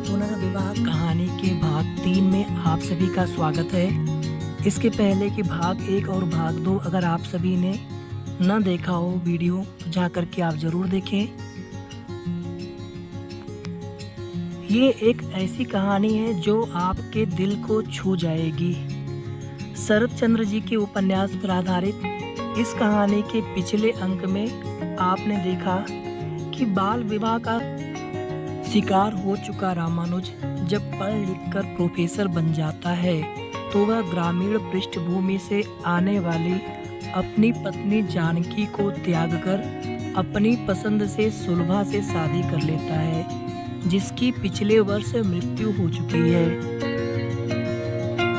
पुनर्विवाह कहानी के भाग 3 में आप सभी का स्वागत है। इसके पहले कि भाग 1 और भाग 2 अगर आप सभी ने न देखा हो वीडियो तो जा करके आप ज़रूर देखें। ये एक ऐसी कहानी है जो आपके दिल को छू जाएगी। शरत चंद्र जी के उपन्यास पर आधारित इस कहानी के पिछले अंक में आपने देखा कि बाल विवाह का शिकार हो चुका रामानुज जब पढ़ लिख कर प्रोफेसर बन जाता है तो वह ग्रामीण पृष्ठभूमि से आने वाली अपनी पत्नी जानकी को त्याग कर अपनी पसंद से सुलभा से शादी कर लेता है, जिसकी पिछले वर्ष मृत्यु हो चुकी है।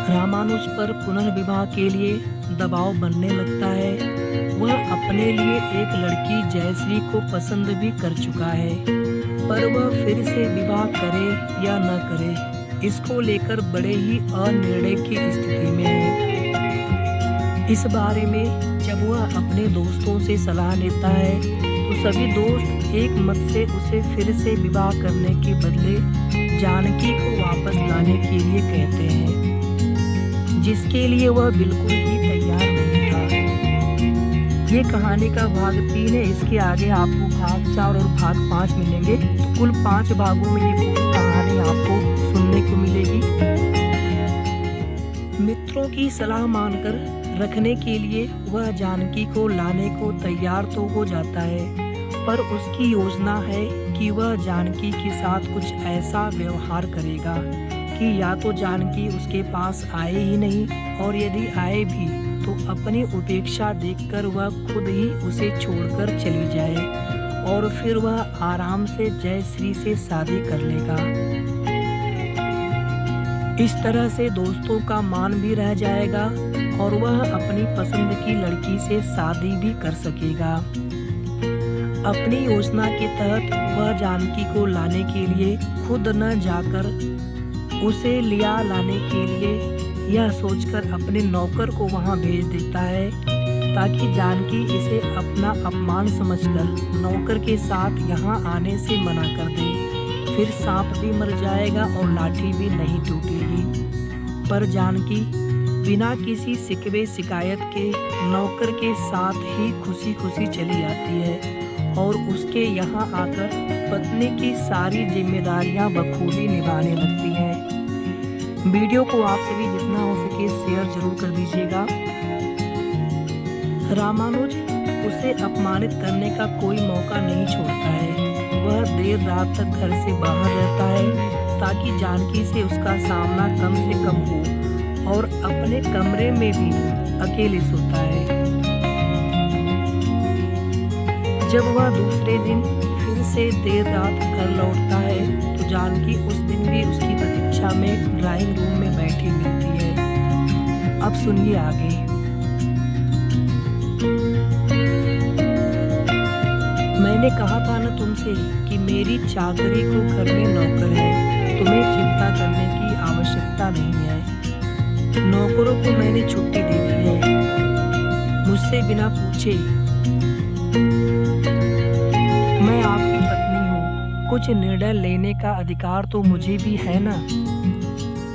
रामानुज पर पुनर्विवाह के लिए दबाव बनने लगता है। वह अपने लिए एक लड़की जयश्री को पसंद भी कर चुका है, पर वह फिर से विवाह करे या न करे इसको लेकर बड़े ही अनिर्णय की स्थिति में है। इस बारे में जब वह अपने दोस्तों से सलाह लेता है तो सभी दोस्त एक मत से उसे फिर से विवाह करने के बदले जानकी को वापस लाने के लिए कहते हैं, जिसके लिए वह बिल्कुल ही तैयार नहीं था। ये कहानी का भाग 3 है। इसके आगे आपको भाग 4 और भाग 5 मिलेंगे। तो कुल 5 भागों में ये पूरी कहानी आपको सुनने को मिलेगी। मित्रों की सलाह मानकर रखने के लिए वह जानकी को लाने को तैयार तो हो जाता है, पर उसकी योजना है कि वह जानकी के साथ कुछ ऐसा व्यवहार करेगा कि या तो जानकी उसके पास आए ही नहीं, और यदि आए भी तो अपनी उपेक्षा देखकर वह खुद ही उसे छोड़कर चली जाए और फिर वह आराम से जयश्री से शादी कर लेगा। इस तरह से दोस्तों का मान भी रह जाएगा और वह अपनी पसंद की लड़की से शादी भी कर सकेगा। अपनी योजना के तहत वह जानकी को लाने के लिए खुद न जाकर उसे लिया लाने के लिए यह सोचकर अपने नौकर को वहां भेज देता है, ताकि जानकी इसे अपना अपमान समझकर नौकर के साथ यहां आने से मना कर दे। फिर सांप भी मर जाएगा और लाठी भी नहीं टूटेगी। पर जानकी बिना किसी शिकवे शिकायत के नौकर के साथ ही खुशी खुशी चली आती है और उसके यहाँ आकर पत्नी की सारी जिम्मेदारियां बखूबी निभाने लगती हैं। वीडियो को आप सभी जितना हो सके शेयर जरूर कर दीजिएगा। रामानुज उसे अपमानित करने का कोई मौका नहीं छोड़ता है। वह देर रात तक घर से बाहर रहता है ताकि जानकी से उसका सामना कम से कम हो, और अपने कमरे में भी अकेले सोता है। जब वह दूसरे दिन फिर से देर रात घर लौटता है तो जानकी उस दिन भी उसकी प्रतीक्षा में ड्राइंग रूम में बैठी मिलती है। अब सुनिए आगे। मैंने कहा था न तुमसे कि मेरी चाकरी को घर में नौकर है, तुम्हें चिंता करने की आवश्यकता नहीं है। नौकरों को मैंने छुट्टी दे दी है, मुझसे बिना पूछे। मैं आपकी पत्नी हूँ, कुछ निर्णय लेने का अधिकार तो मुझे भी है ना।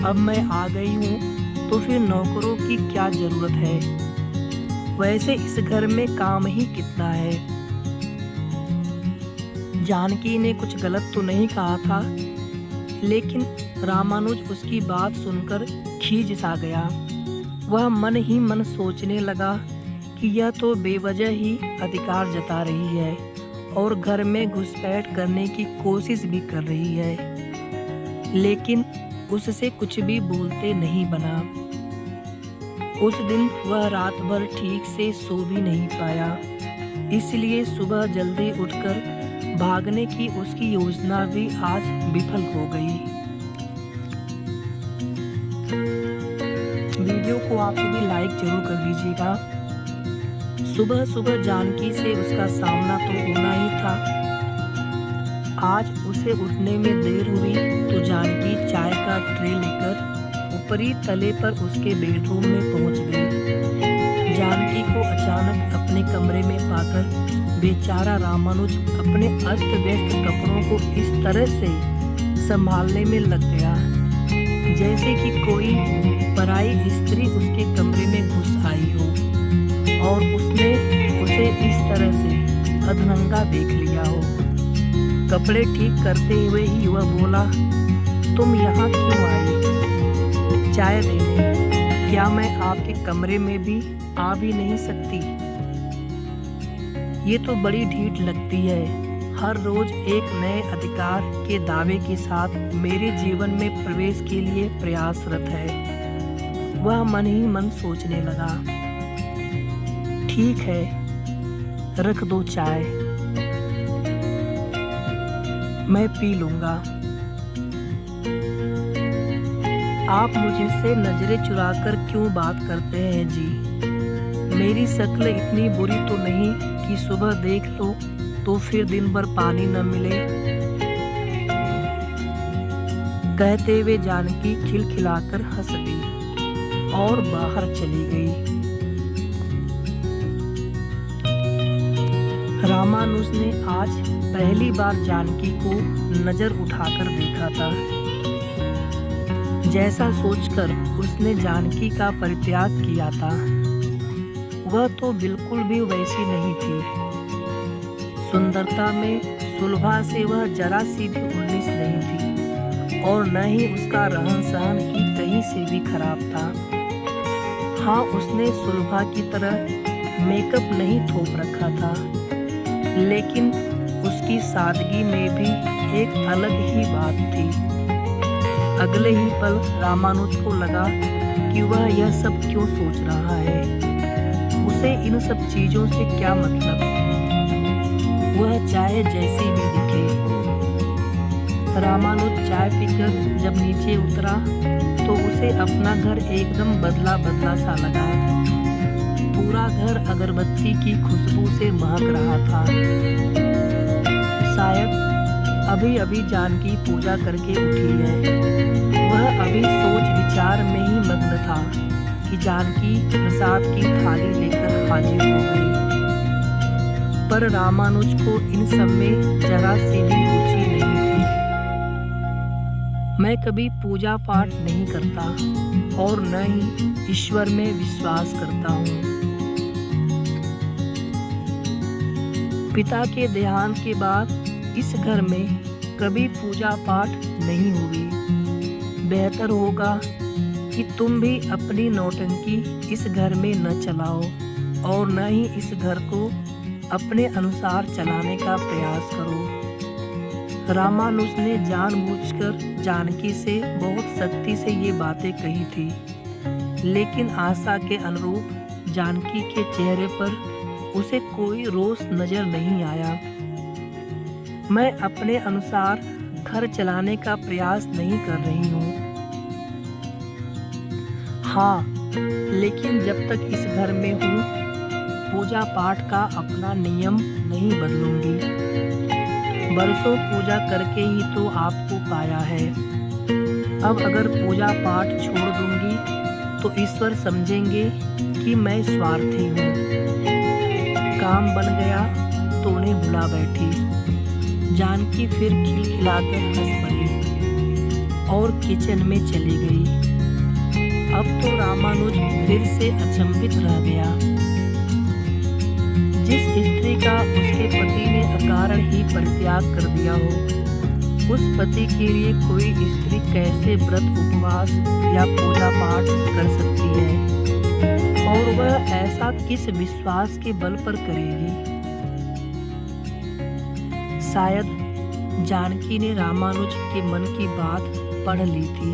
अब मैं आ गई हूँ तो फिर नौकरों की क्या जरूरत है। वैसे इस घर में काम ही कितना है। जानकी ने कुछ गलत तो नहीं कहा था, लेकिन रामानुज उसकी बात सुनकर खींच सा गया। वह मन ही मन सोचने लगा कि यह तो बेवजह ही अधिकार जता रही है और घर में घुसपैठ करने की कोशिश भी कर रही है, लेकिन उससे कुछ भी बोलते नहीं बना। उस दिन वह रात भर ठीक से सो भी नहीं पाया, इसलिए सुबह जल्दी उठकर भागने की उसकी योजना भी आज विफल हो गई। वीडियो को आप सभी लाइक जरूर कर दीजिएगा। सुबह सुबह जानकी से उसका सामना तो होना ही था। आज उसे उठने में देर हुई तो जानकी चाय का ट्रे लेकर ऊपरी तले पर उसके बेडरूम में पहुंच गई। जानकी को अचानक अपने कमरे में पाकर बेचारा रामानुज अपने अस्त व्यस्त कपड़ों को इस तरह से संभालने में लग गया जैसे कि कोई पराई स्त्री उसके कमरे में घुस आई हो और उसने उसे इस तरह से अधनंगा देख लिया हो। कपड़े ठीक करते हुए ही वह बोला, तुम यहाँ क्यों आई? चाय देने? क्या मैं आपके कमरे में भी आ भी नहीं सकती? ये तो बड़ी ढीठ लगती है। हर रोज एक नए अधिकार के दावे के साथ मेरे जीवन में प्रवेश के लिए प्रयासरत है। वह मन ही मन सोचने लगा, ठीक है, रख दो चाय, मैं पी लूंगा। आप मुझसे नजरें चुराकर क्यों बात करते हैं जी? मेरी शक्ल इतनी बुरी तो नहीं कि सुबह देख लो तो फिर दिन भर पानी न मिले। कहते हुए जानकी खिलखिलाकर हंस दी और बाहर चली गई। रामानुज ने आज पहली बार जानकी को नजर उठाकर देखा था। जैसा सोचकर उसने जानकी का परित्याग किया था, वह तो बिल्कुल भी वैसी नहीं थी। सुंदरता में सुलभा से वह जरा सी भी 19 नहीं थी और न ही उसका रहन सहन ही कहीं से भी खराब था। हाँ, उसने सुलभा की तरह मेकअप नहीं थोप रखा था, लेकिन उसकी सादगी में भी एक अलग ही बात थी। अगले ही पल रामानुज को लगा कि वह यह सब क्यों सोच रहा है। उसे इन सब चीजों से क्या मतलब, वह चाहे जैसी भी दिखे। रामानुज चाय पीकर जब नीचे उतरा तो उसे अपना घर एकदम बदला बदला सा लगा। पूरा घर अगरबत्ती की खुशबू से महक रहा था। शायद अभी अभी जानकी पूजा करके उठी है। वह अभी सोच विचार में ही मग्न था कि जानकी प्रसाद की थाली लेकर हाजिर हो गई। पर रामानुज को इन सब में जरा सी भी रुचि नहीं थी। मैं कभी पूजा पाठ नहीं करता और न ही ईश्वर में विश्वास करता हूँ। पिता के देहांत के बाद इस घर में कभी पूजा पाठ नहीं हुई। बेहतर होगा कि तुम भी अपनी नौटंकी इस घर में न चलाओ और न ही इस घर को अपने अनुसार चलाने का प्रयास करो। रामानुज ने जानबूझकर जानकी से बहुत सख्ती से ये बातें कही थी, लेकिन आशा के अनुरूप जानकी के चेहरे पर उसे कोई रोष नजर नहीं आया। मैं अपने अनुसार घर चलाने का प्रयास नहीं कर रही हूँ। हाँ, लेकिन जब तक इस घर में हूँ पूजा पाठ का अपना नियम नहीं बदलूंगी। बरसों पूजा करके ही तो आपको पाया है। अब अगर पूजा पाठ छोड़ दूंगी तो ईश्वर समझेंगे कि मैं स्वार्थी हूँ। काम बन गया तो उन्हें भुला बैठी। जानकी फिर खिलखिलाकर हंस पड़ी और किचन में चली गई। अब तो रामानुज फिर से अचंभित रह गया। जिस स्त्री का उसके पति ने अकारण ही परित्याग कर दिया हो, उस पति के लिए कोई स्त्री कैसे व्रत उपवास या पूजा पाठ कर सकती है, और वह ऐसा किस विश्वास के बल पर करेगी। शायद जानकी ने रामानुज के मन की बात पढ़ ली थी,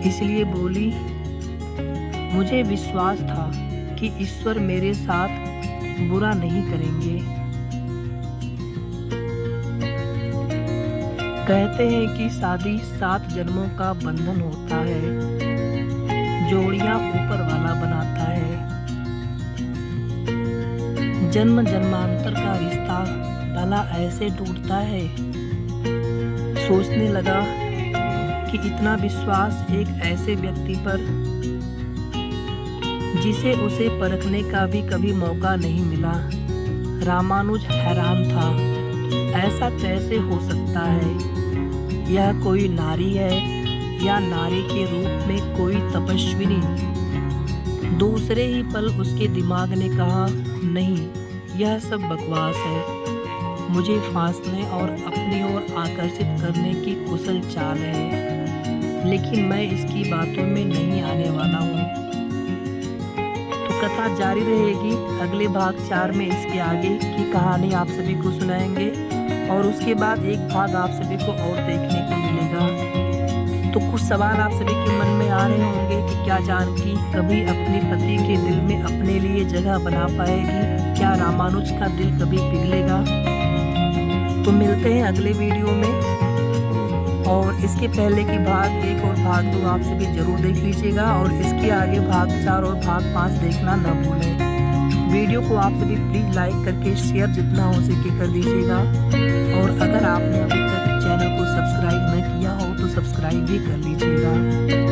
इसलिए बोली, मुझे विश्वास था कि ईश्वर मेरे साथ बुरा नहीं करेंगे। कहते हैं कि शादी 7 जन्मों का बंधन होता है, जोड़ियां ऊपर वाला बनाता है। जन्म जन्मांतर का रिश्ता भला ऐसे टूटता है। सोचने लगा कि इतना विश्वास एक ऐसे व्यक्ति पर जिसे उसे परखने का भी कभी मौका नहीं मिला, रामानुज हैरान था। ऐसा कैसे हो सकता है? यह कोई नारी है या नारी के रूप में कोई तपस्विनी? दूसरे ही पल उसके दिमाग ने कहा, नहीं, यह सब बकवास है। मुझे फांसने और अपनी ओर आकर्षित करने की कुशल चाल है, लेकिन मैं इसकी बातों में नहीं आने वाला हूँ। तो कथा जारी रहेगी। अगले भाग 4 में इसके आगे की कहानी आप सभी को सुनाएंगे और उसके बाद एक भाग आप सभी को और देखने को मिलेगा। तो कुछ सवाल आप सभी के मन में आ रहे होंगे कि क्या जानकी कभी अपने पति के दिल में अपने लिए जगह बना पाएगी? क्या रामानुज का दिल कभी पिघलेगा? तो मिलते हैं अगले वीडियो में। और इसके पहले की भाग 1 और भाग 2 आप सभी जरूर देख लीजिएगा और इसके आगे भाग 4 और भाग 5 देखना न भूलें। वीडियो को आप सभी प्लीज़ लाइक करके शेयर जितना हो सके कर दीजिएगा और अगर आपने अभी तक चैनल को सब्सक्राइब न किया हो तो सब्सक्राइब भी कर लीजिएगा।